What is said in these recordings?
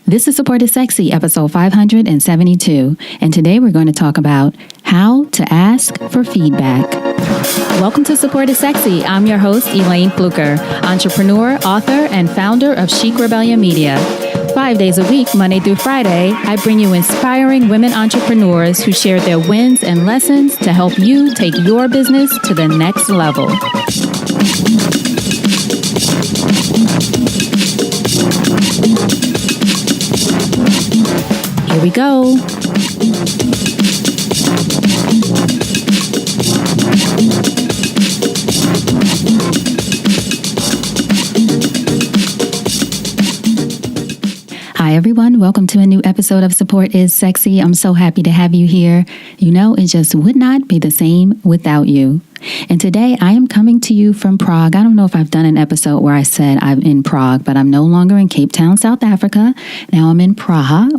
This is Support is Sexy, episode 572, and today we're going to talk about how to ask for feedback. Welcome to Support is Sexy. I'm your host, Elayne Fluker, entrepreneur, author, and founder of Chic Rebellion Media. 5 days a week, Monday through Friday, I bring you inspiring women entrepreneurs who share their wins and lessons to help you take your business to the next level. Here we go. Hi, everyone. Welcome to a new episode of Support is Sexy. I'm so happy to have you here. You know, it just would not be the same without you. And today I am coming to you from Prague. I don't know if I've done an episode where I said I'm in Prague, but I'm no longer in Cape Town, South Africa. Now I'm in Prague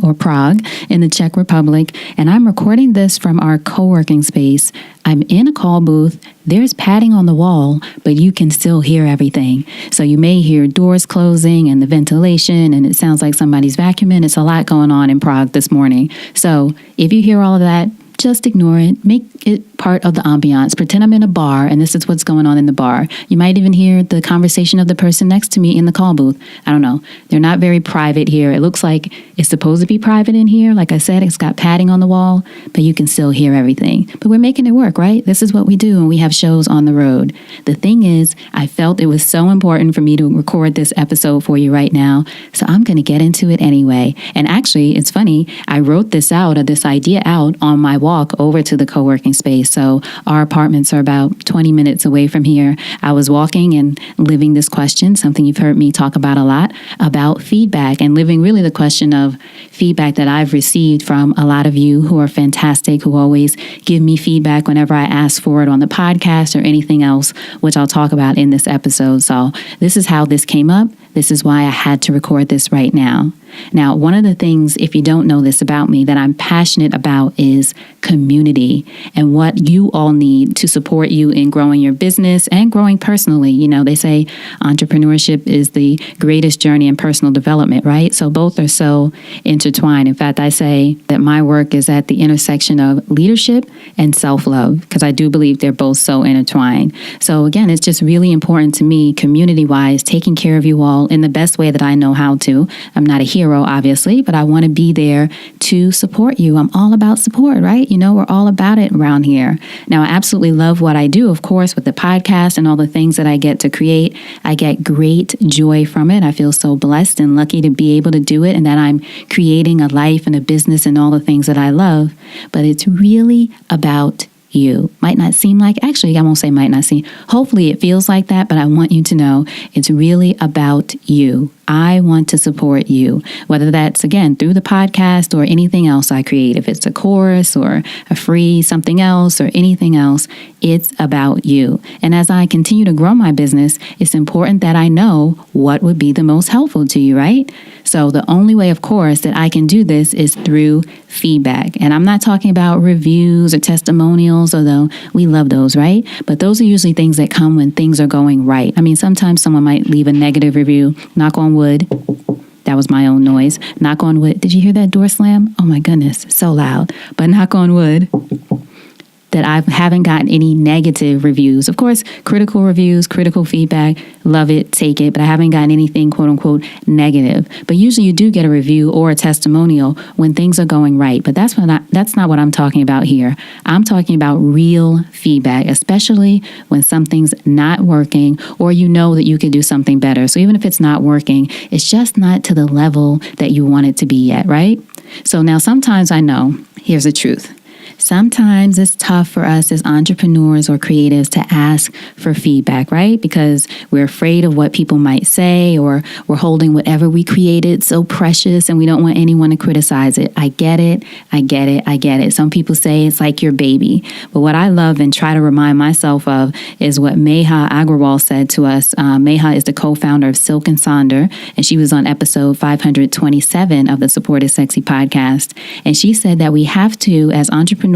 in the Czech Republic, and I'm recording this from our co-working space. I'm in a call booth. There's padding on the wall, but you can still hear everything. So you may hear doors closing and the ventilation, and it sounds like somebody's vacuuming. It's a lot going on in Prague this morning. So if you hear all of that, just ignore it. Make it part of the ambiance. Pretend I'm in a bar and this is what's going on in the bar. You might even hear the conversation of the person next to me in the call booth. I don't know. They're not very private here. It looks like it's supposed to be private in here. Like I said, it's got padding on the wall, but you can still hear everything. But we're making it work, right? This is what we do when we have shows on the road. The thing is, I felt it was so important for me to record this episode for you right now. So I'm going to get into it anyway. And actually, it's funny. I wrote this idea out on my walk over to the co-working space. So our apartments are about 20 minutes away from here. I was walking and living this question, something you've heard me talk about a lot, about feedback, and living really the question of feedback that I've received from a lot of you who are fantastic, who always give me feedback whenever I ask for it on the podcast or anything else, which I'll talk about in this episode. So this is how this came up. This is why I had to record this right now. Now, one of the things, if you don't know this about me, that I'm passionate about is community and what you all need to support you in growing your business and growing personally. You know, they say entrepreneurship is the greatest journey in personal development, right? So both are so intertwined. In fact, I say that my work is at the intersection of leadership and self-love, because I do believe they're both so intertwined. So again, it's just really important to me, community-wise, taking care of you all in the best way that I know how to. I'm not a hero, obviously, but I want to be there to support you. I'm all about support, right? You know, we're all about it around here. Now, I absolutely love what I do, of course, with the podcast and all the things that I get to create. I get great joy from it. I feel so blessed and lucky to be able to do it and that I'm creating a life and a business and all the things that I love. But it's really about you. Might not seem like, actually, I won't say might not seem. Hopefully it feels like that, but I want you to know it's really about you. I want to support you, whether that's, again, through the podcast or anything else I create. If it's a course or a free something else or anything else, it's about you. And as I continue to grow my business, it's important that I know what would be the most helpful to you, right? So the only way, of course, that I can do this is through feedback. And I'm not talking about reviews or testimonials, although we love those, right? But those are usually things that come when things are going right. I mean, sometimes someone might leave a negative review, knock on wood. That was my own noise. Knock on wood. Did you hear that door slam? Oh my goodness, so loud. But knock on wood that I haven't gotten any negative reviews. Of course, critical reviews, critical feedback, love it, take it, but I haven't gotten anything quote unquote negative. But usually you do get a review or a testimonial when things are going right. But that's not what I'm talking about here. I'm talking about real feedback, especially when something's not working or you know that you could do something better. So even if it's not working, it's just not to the level that you want it to be yet, right? So now sometimes I know, here's the truth. Sometimes it's tough for us as entrepreneurs or creatives to ask for feedback, right? Because we're afraid of what people might say, or we're holding whatever we created so precious and we don't want anyone to criticize it. I get it. Some people say it's like your baby. But what I love and try to remind myself of is what Meha Agrawal said to us. Meha is the co-founder of Silk and Sonder, and she was on episode 527 of the Support is Sexy podcast. And she said that we have to, as entrepreneurs,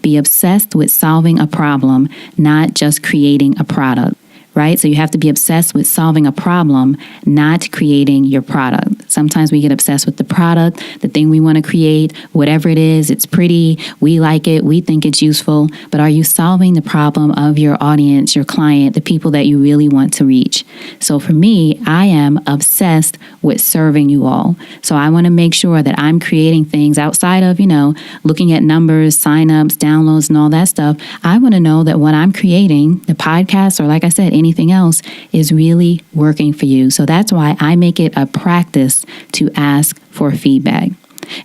be obsessed with solving a problem, not just creating a product. right? So you have to be obsessed with solving a problem, not creating your product. Sometimes we get obsessed with the product, the thing we want to create, whatever it is. It's pretty, we like it, we think it's useful, but are you solving the problem of your audience, your client, the people that you really want to reach? So for me, I am obsessed with serving you all. So I want to make sure that I'm creating things outside of, looking at numbers, signups, downloads, and all that stuff. I want to know that what I'm creating, the podcast, or like I said, anything else, is really working for you. So that's why I make it a practice to ask for feedback.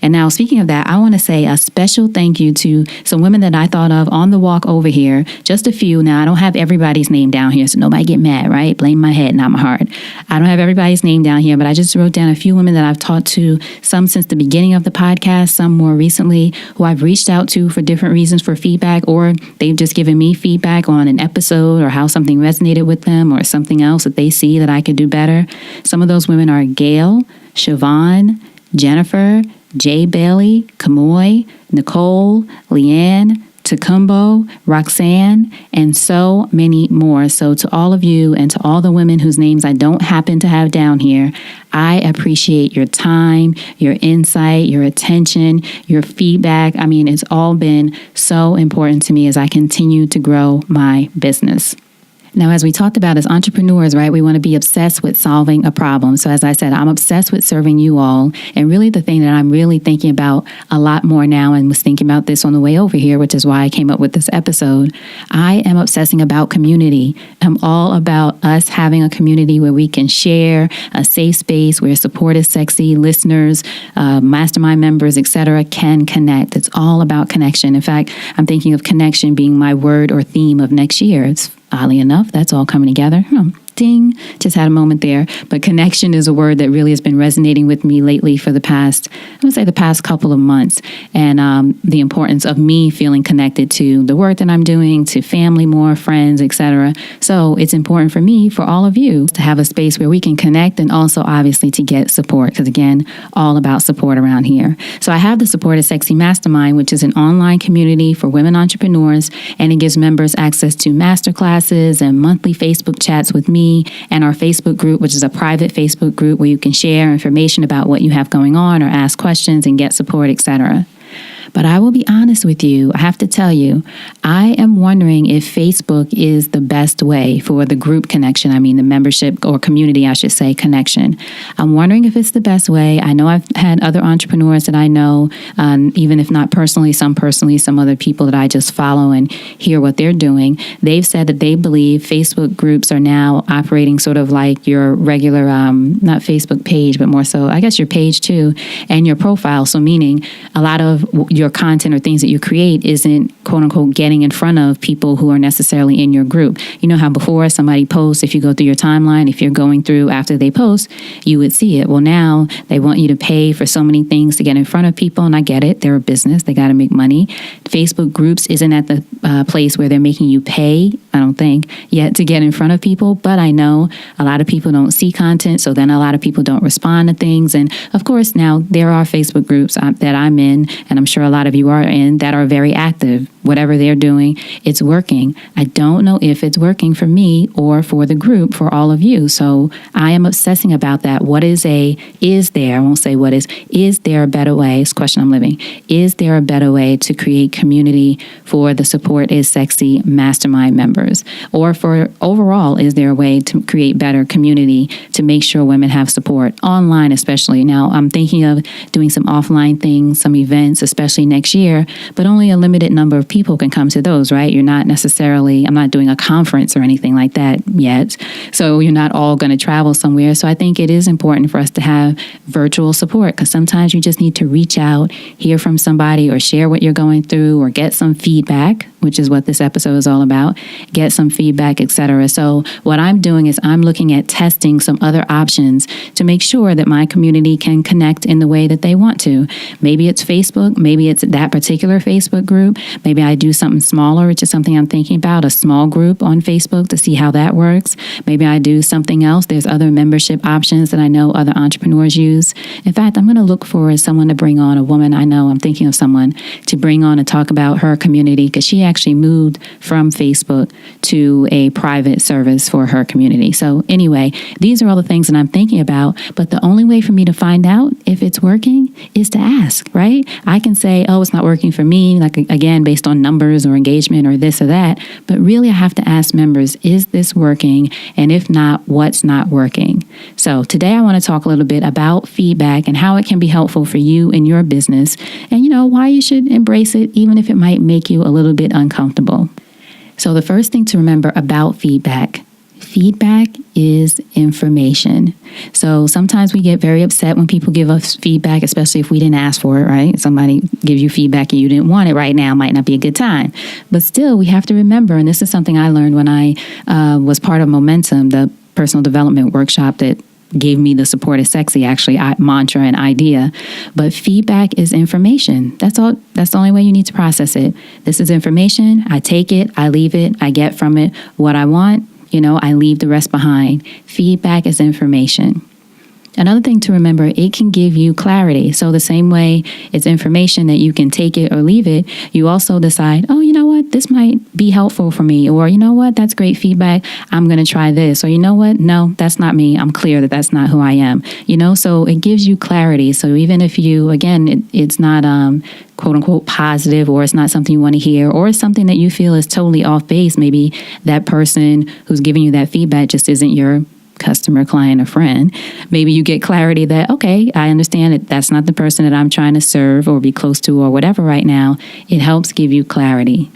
And now, speaking of that, I want to say a special thank you to some women that I thought of on the walk over here. Just a few. Now, I don't have everybody's name down here, so nobody get mad, right? Blame my head, not my heart. I don't have everybody's name down here, but I just wrote down a few women that I've talked to, some since the beginning of the podcast, some more recently, who I've reached out to for different reasons for feedback, or they've just given me feedback on an episode or how something resonated with them or something else that they see that I could do better. Some of those women are Gail, Siobhan, Jennifer, Jay Bailey, Kamoy, Nicole, Leanne, Tacumbo, Roxanne, and so many more. So to all of you and to all the women whose names I don't happen to have down here, I appreciate your time, your insight, your attention, your feedback. I mean, it's all been so important to me as I continue to grow my business. Now, as we talked about as entrepreneurs, right, we want to be obsessed with solving a problem. So as I said, I'm obsessed with serving you all. And really the thing that I'm really thinking about a lot more now, and was thinking about this on the way over here, which is why I came up with this episode, I am obsessing about community. I'm all about us having a community where we can share, a safe space where support is sexy, listeners, mastermind members, etc., can connect. It's all about connection. In fact, I'm thinking of connection being my word or theme of next year. It's oddly enough, that's all coming together. Ding, just had a moment there. But connection is a word that really has been resonating with me lately for the past couple of months. And the importance of me feeling connected to the work that I'm doing, to family more, friends, etc. So it's important for me, for all of you, to have a space where we can connect and also obviously to get support. Because again, all about support around here. So I have the Support is Sexy Mastermind, which is an online community for women entrepreneurs. And it gives members access to masterclasses and monthly Facebook chats with me, and our Facebook group, which is a private Facebook group where you can share information about what you have going on or ask questions and get support, etc. But I will be honest with you, I have to tell you, I am wondering if Facebook is the best way for the group connection. I mean, the membership or community, I should say, connection. I'm wondering if it's the best way. I know I've had other entrepreneurs that I know, even if not personally, some other people that I just follow and hear what they're doing. They've said that they believe Facebook groups are now operating sort of like your regular, not Facebook page, but more so, I guess your page too, and your profile. So meaning a lot of your content or things that you create isn't quote unquote getting in front of people who are necessarily in your group. You know how before somebody posts, if you go through your timeline, if you're going through after they post, you would see it. Well, now they want you to pay for so many things to get in front of people. And I get it. They're a business. They got to make money. Facebook groups isn't at the place where they're making you pay, I don't think, yet to get in front of people. But I know a lot of people don't see content. So then a lot of people don't respond to things. And of course, now there are Facebook groups that I'm in, and I'm sure a lot of you are in, that are very active. Whatever they're doing, it's working. I don't know if it's working for me or for the group, for all of you. So I am obsessing about that. I won't say what is there a better way? It's a question I'm living. Is there a better way to create community for the Support is Sexy Mastermind members? Or for overall, is there a way to create better community to make sure women have support online, especially? Now, I'm thinking of doing some offline things, some events, especially next year, but only a limited number of people can come to those, right? I'm not doing a conference or anything like that yet. So you're not all going to travel somewhere. So I think it is important for us to have virtual support, because sometimes you just need to reach out, hear from somebody, or share what you're going through, or get some feedback, which is what this episode is all about, get some feedback, etc. So what I'm doing is I'm looking at testing some other options to make sure that my community can connect in the way that they want to. Maybe it's Facebook, maybe it's that particular Facebook group, maybe I do something smaller, which is something I'm thinking about, a small group on Facebook to see how that works. Maybe I do something else. There's other membership options that I know other entrepreneurs use. In fact, I'm going to look for someone to bring on, a woman I know, I'm thinking of someone to bring on and talk about her community, because she actually moved from Facebook to a private service for her community. So anyway, these are all the things that I'm thinking about. But the only way for me to find out if it's working is to ask, right? I can say, oh, it's not working for me, like again, based on numbers or engagement or this or that. But really, I have to ask members, is this working? And if not, what's not working? So today I want to talk a little bit about feedback and how it can be helpful for you in your business, and why you should embrace it, even if it might make you a little bit uncomfortable. So the first thing to remember about feedback is information. So sometimes we get very upset when people give us feedback, especially if we didn't ask for it, right? Somebody gives you feedback and you didn't want it right now, might not be a good time. But still, we have to remember, and this is something I learned when I was part of Momentum, the personal development workshop that gave me the Support is Sexy, actually, mantra and idea. But feedback is information. That's all. That's the only way you need to process it. This is information. I take it, I leave it, I get from it what I want. I leave the rest behind. Feedback is information. Another thing to remember, it can give you clarity. So the same way it's information that you can take it or leave it, you also decide, oh, you know what, this might be helpful for me. Or, you know what, that's great feedback. I'm going to try this. Or, you know what, no, that's not me. I'm clear that that's not who I am. So it gives you clarity. So even if you, again, it's not quote unquote positive, or it's not something you want to hear, or it's something that you feel is totally off base. Maybe that person who's giving you that feedback just isn't your customer, client, or friend. Maybe you get clarity that, okay, I understand that that's not the person that I'm trying to serve or be close to or whatever right now. It helps give you clarity.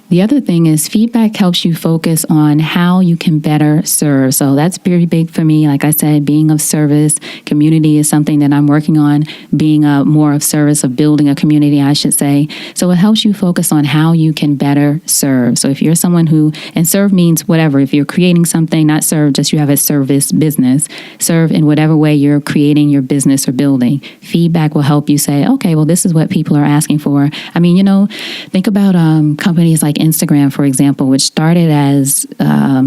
The other thing is feedback helps you focus on how you can better serve. So that's very big for me. Like I said, being of service, community is something that I'm working on, being more of service, of building a community, I should say. So it helps you focus on how you can better serve. So if you're someone and serve means whatever, if you're creating something, not serve, just you have a service business, serve in whatever way you're creating your business or building. Feedback will help you say, okay, well, this is what people are asking for. I mean, think about companies like Instagram, for example, which started as, I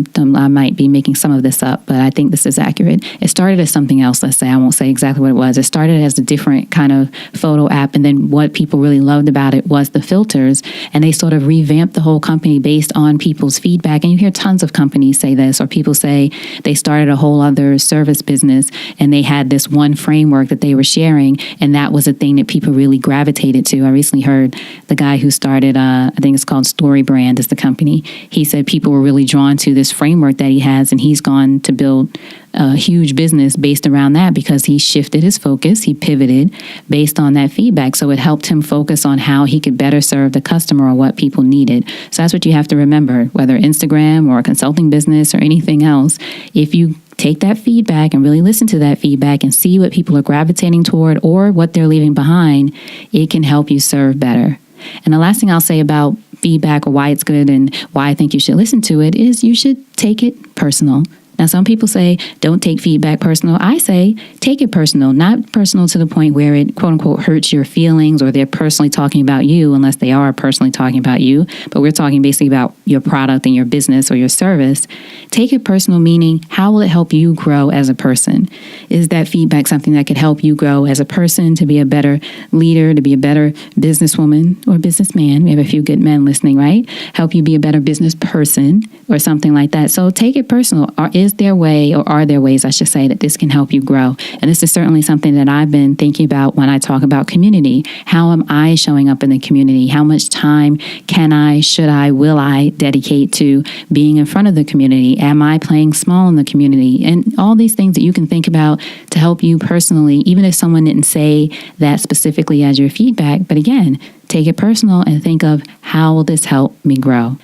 might be making some of this up, but I think this is accurate. It started as something else, let's say. I won't say exactly what it was. It started as a different kind of photo app, and then what people really loved about it was the filters, and they sort of revamped the whole company based on people's feedback. And you hear tons of companies say this, or people say they started a whole other service business, and they had this one framework that they were sharing, and that was a thing that people really gravitated to. I recently heard the guy who started, I think it's called Story Brand is the company. He said people were really drawn to this framework that he has, and he's gone to build a huge business based around that because he shifted his focus. He pivoted based on that feedback. So it helped him focus on how he could better serve the customer or what people needed. So that's what you have to remember, whether Instagram or a consulting business or anything else. If you take that feedback and really listen to that feedback and see what people are gravitating toward or what they're leaving behind, it can help you serve better. And the last thing I'll say about feedback or why it's good and why I think you should listen to it is you should take it personal. Now, some people say, don't take feedback personal. I say, take it personal, not personal to the point where it, quote unquote, hurts your feelings or they're personally talking about you, unless they are personally talking about you. But we're talking basically about your product and your business or your service. Take it personal, meaning how will it help you grow as a person? Is that feedback something that could help you grow as a person, to be a better leader, to be a better businesswoman or businessman? We have a few good men listening, right? Help you be a better business person or something like that. So take it personal. Is there way, or are there ways, I should say, that this can help you grow? And this is certainly something that I've been thinking about when I talk about community. How am I showing up in the community? How much time can I, should I, will I dedicate to being in front of the community? Am I playing small in the community? And all these things that you can think about to help you personally, even if someone didn't say that specifically as your feedback. But again, take it personal and think of, how will this help me grow?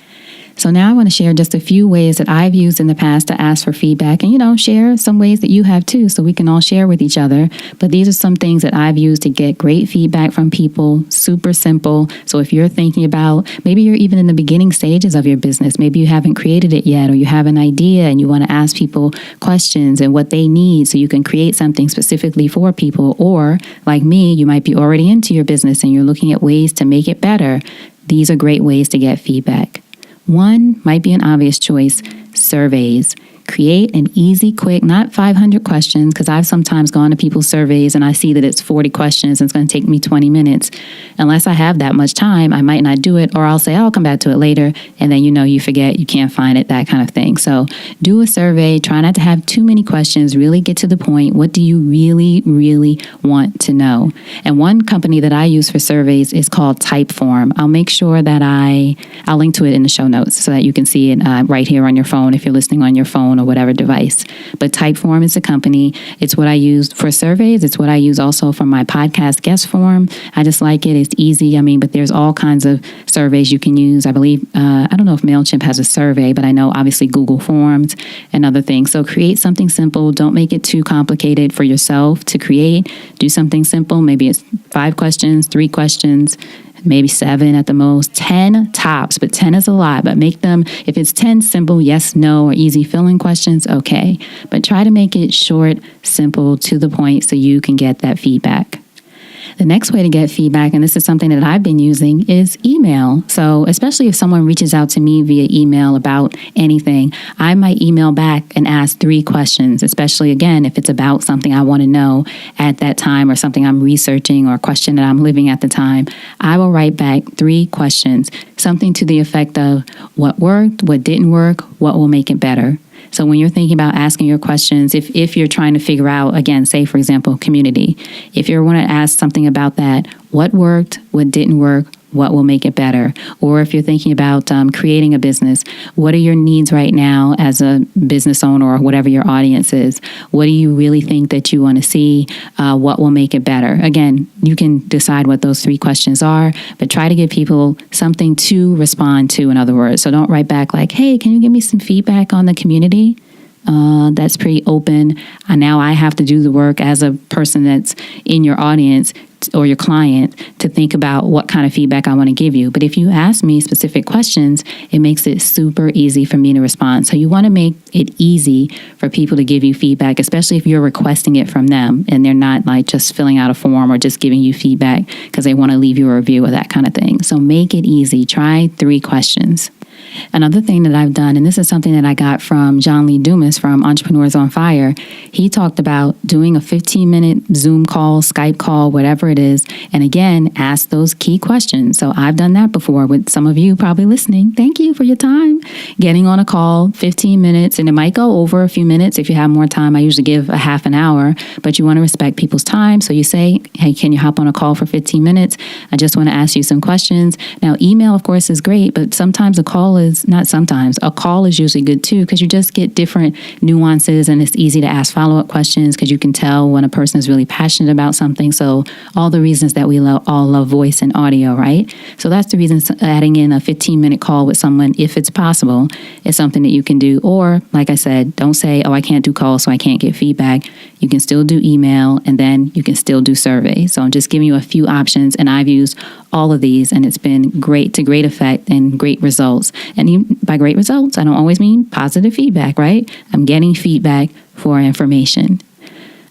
So now I want to share just a few ways that I've used in the past to ask for feedback, and, share some ways that you have too, so we can all share with each other. But these are some things that I've used to get great feedback from people, super simple. So if you're thinking about, maybe you're even in the beginning stages of your business, maybe you haven't created it yet, or you have an idea and you want to ask people questions and what they need so you can create something specifically for people. Or like me, you might be already into your business and you're looking at ways to make it better. These are great ways to get feedback. One might be an obvious choice: surveys. Create an easy, quick, not 500 questions, because I've sometimes gone to people's surveys and I see that it's 40 questions and it's going to take me 20 minutes. Unless I have that much time, I might not do it, or I'll say, I'll come back to it later. And then, you forget, you can't find it, that kind of thing. So do a survey. Try not to have too many questions. Really get to the point. What do you really, really want to know? And one company that I use for surveys is called Typeform. I'll make sure that I'll link to it in the show notes so that you can see it right here on your phone if you're listening on your phone or whatever device. But Typeform is a company. It's what I use for surveys. It's what I use also for my podcast guest form. I just like it. It's easy. But there's all kinds of surveys you can use. I believe, I don't know if MailChimp has a survey, but I know obviously Google Forms and other things. So create something simple. Don't make it too complicated for yourself to create. Do something simple. Maybe it's 5 questions, 3 questions, maybe 7 at the most, 10 tops, but 10 is a lot. But make them, if it's 10 simple yes, no, or easy filling questions, okay. But try to make it short, simple, to the point so you can get that feedback. The next way to get feedback, and this is something that I've been using, is email. So especially if someone reaches out to me via email about anything, I might email back and ask 3 questions, especially, again, if it's about something I want to know at that time or something I'm researching or a question that I'm living at the time. I will write back 3 questions, something to the effect of what worked, what didn't work, what will make it better. So when you're thinking about asking your questions, if you're trying to figure out, again, say, for example, community, if you want to ask something about that, what worked, what didn't work, what will make it better? Or if you're thinking about creating a business, what are your needs right now as a business owner or whatever your audience is? What do you really think that you want to see? What will make it better? Again, you can decide what those 3 questions are, but try to give people something to respond to, in other words. So don't write back like, hey, can you give me some feedback on the community? That's pretty open. Now I have to do the work as a person that's in your audience or your client to think about what kind of feedback I want to give you. But if you ask me specific questions, it makes it super easy for me to respond. So you want to make it easy for people to give you feedback, especially if you're requesting it from them and they're not like just filling out a form or just giving you feedback because they want to leave you a review or that kind of thing. So make it easy. Try 3 questions. Another thing that I've done, and this is something that I got from John Lee Dumas from Entrepreneurs on Fire, he talked about doing a 15-minute Zoom call, Skype call, whatever it is, and again, ask those key questions. So I've done that before with some of you probably listening. Thank you for your time. Getting on a call, 15 minutes, and it might go over a few minutes if you have more time. I usually give a half an hour, but you want to respect people's time. So you say, hey, can you hop on a call for 15 minutes? I just want to ask you some questions. Now, email, of course, is great, but sometimes a call is usually good too, because you just get different nuances and it's easy to ask follow-up questions because you can tell when a person is really passionate about something. So all the reasons that we all love voice and audio, right? So that's the reason adding in a 15-minute call with someone, if it's possible, is something that you can do. Or, like I said, don't say, oh, I can't do calls, so I can't get feedback. You can still do email, and then you can still do surveys. So I'm just giving you a few options, and I've used all of these, and it's been great, to great effect and great results. And by great results, I don't always mean positive feedback, right? I'm getting feedback for information.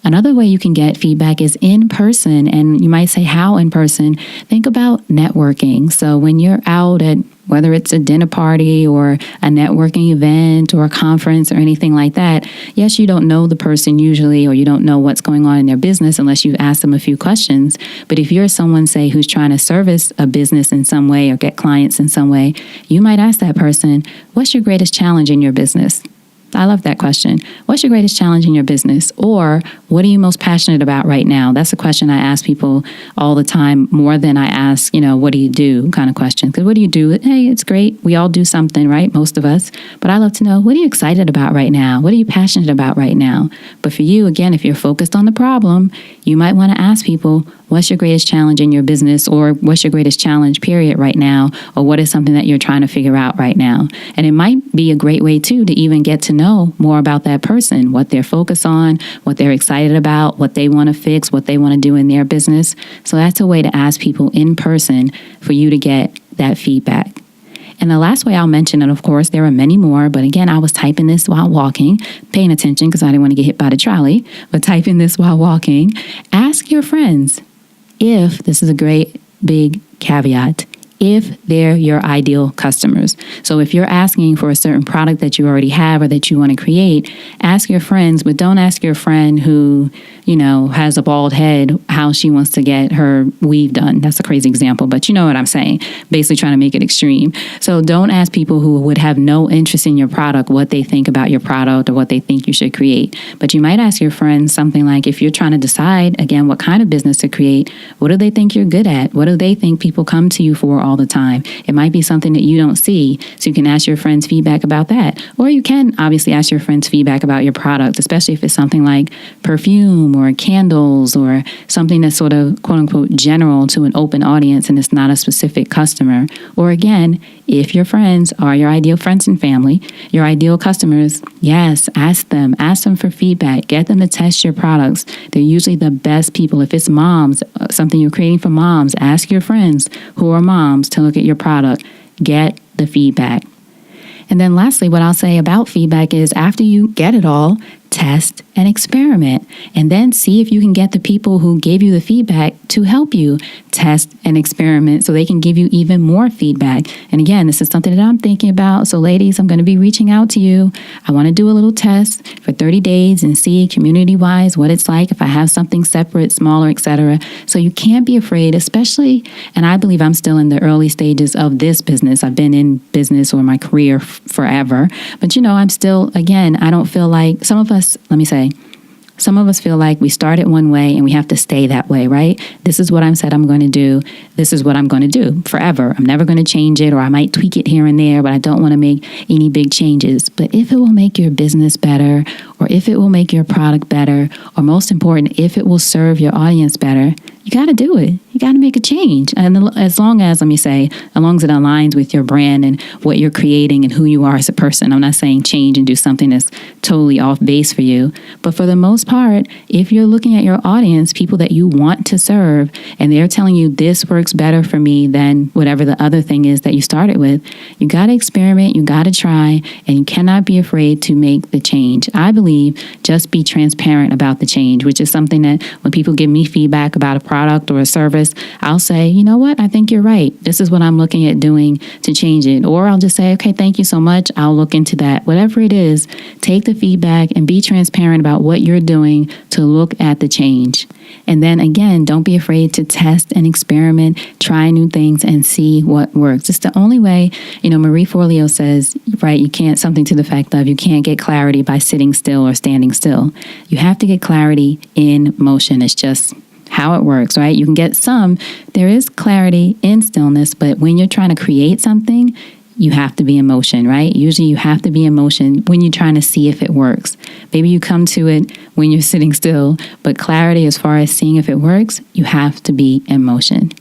Another way you can get feedback is in person, and you might say, how in person? Think about networking. So when you're out at, whether it's a dinner party or a networking event or a conference or anything like that, yes, you don't know the person usually, or you don't know what's going on in their business unless you ask them a few questions. But if you're someone, say, who's trying to service a business in some way or get clients in some way, you might ask that person, what's your greatest challenge in your business? I love that question. What's your greatest challenge in your business? Or what are you most passionate about right now? That's a question I ask people all the time, more than I ask, what do you do kind of question. Because what do you do? Hey, it's great. We all do something, right? Most of us. But I love to know, what are you excited about right now? What are you passionate about right now? But for you, again, if you're focused on the problem, you might want to ask people, what's your greatest challenge in your business, or what's your greatest challenge period right now, or what is something that you're trying to figure out right now? And it might be a great way too to even get to know more about that person, what they're focused on, what they're excited about, what they want to fix, what they want to do in their business. So that's a way to ask people in person for you to get that feedback. And the last way I'll mention, and of course there are many more, but again, I was typing this while walking, paying attention because I didn't want to get hit by the trolley, but typing this while walking. Ask your friends, if, this is a great big caveat, if they're your ideal customers. So if you're asking for a certain product that you already have or that you want to create, ask your friends, but don't ask your friend who, has a bald head how she wants to get her weave done. That's a crazy example, but you know what I'm saying. Basically trying to make it extreme. So don't ask people who would have no interest in your product what they think about your product or what they think you should create. But you might ask your friends something like, if you're trying to decide, again, what kind of business to create, what do they think you're good at? What do they think people come to you for all the time? It might be something that you don't see, so you can ask your friends feedback about that. Or you can obviously ask your friends feedback about your product, especially if it's something like perfume or candles or something that's sort of quote unquote general to an open audience and it's not a specific customer. Or again, if your friends are your ideal friends and family, your ideal customers, yes, ask them for feedback, get them to test your products. They're usually the best people. If it's moms, something you're creating for moms, ask your friends who are moms to look at your product, get the feedback. And then lastly, what I'll say about feedback is after you get it all, test and experiment, and then see if you can get the people who gave you the feedback to help you test and experiment so they can give you even more feedback. And again, this is something that I'm thinking about. So ladies, I'm going to be reaching out to you. I want to do a little test for 30 days and see community-wise what it's like if I have something separate, smaller, etc. So you can't be afraid, especially, and I believe I'm still in the early stages of this business. I've been in business or my career forever, but I'm still, again, I don't feel like some of us feel like we started one way and we have to stay that way, right? This is what I said I'm going to do. This is what I'm going to do forever. I'm never going to change it, or I might tweak it here and there, but I don't want to make any big changes. But if it will make your business better, or if it will make your product better, or most important, if it will serve your audience better, you got to do it. You got to make a change. And as long as it aligns with your brand and what you're creating and who you are as a person. I'm not saying change and do something that's totally off base for you. But for the most part, if you're looking at your audience, people that you want to serve, and they're telling you this works better for me than whatever the other thing is that you started with, you got to experiment, you got to try, and you cannot be afraid to make the change. I believe just be transparent about the change, which is something that when people give me feedback about a product or a service, I'll say, you know what, I think you're right. This is what I'm looking at doing to change it. Or I'll just say, okay, thank you so much. I'll look into that. Whatever it is, take the feedback and be transparent about what you're doing to look at the change. And then again, don't be afraid to test and experiment, try new things and see what works. It's the only way, Marie Forleo says, right, you can't, something to the effect of, you can't get clarity by sitting still or standing still. You have to get clarity in motion. It's just how it works, right? You can get there is clarity in stillness, but when you're trying to create something, you have to be in motion, right? Usually you have to be in motion when you're trying to see if it works. Maybe you come to it when you're sitting still, but clarity as far as seeing if it works, you have to be in motion.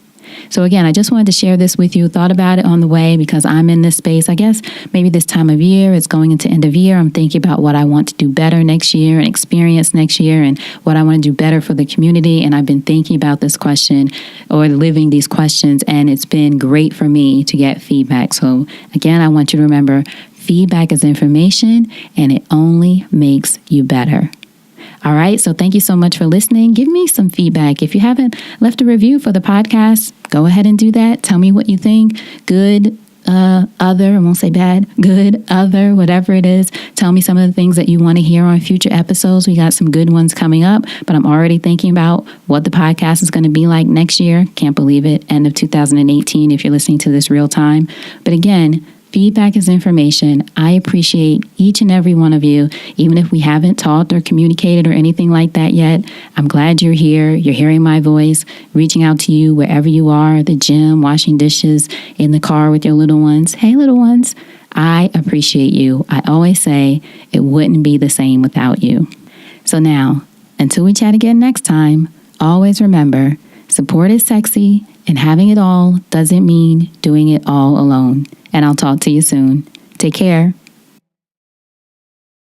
So again, I just wanted to share this with you. Thought about it on the way because I'm in this space. I guess maybe this time of year, it's going into end of year. I'm thinking about what I want to do better next year and experience next year and what I want to do better for the community. And I've been thinking about this question or living these questions, and it's been great for me to get feedback. So again, I want you to remember, feedback is information and it only makes you better. All right, so thank you so much for listening. Give me some feedback. If you haven't left a review for the podcast, go ahead and do that. Tell me what you think. Good, other, I won't say bad, good, other, whatever it is. Tell me some of the things that you want to hear on future episodes. We got some good ones coming up, but I'm already thinking about what the podcast is going to be like next year. Can't believe it. End of 2018 if you're listening to this real time. But again, feedback is information. I appreciate each and every one of you, even if we haven't talked or communicated or anything like that yet. I'm glad you're here. You're hearing my voice, reaching out to you wherever you are, at the gym, washing dishes, in the car with your little ones. Hey, little ones, I appreciate you. I always say it wouldn't be the same without you. So now, until we chat again next time, always remember, support is sexy, and having it all doesn't mean doing it all alone. And I'll talk to you soon. Take care.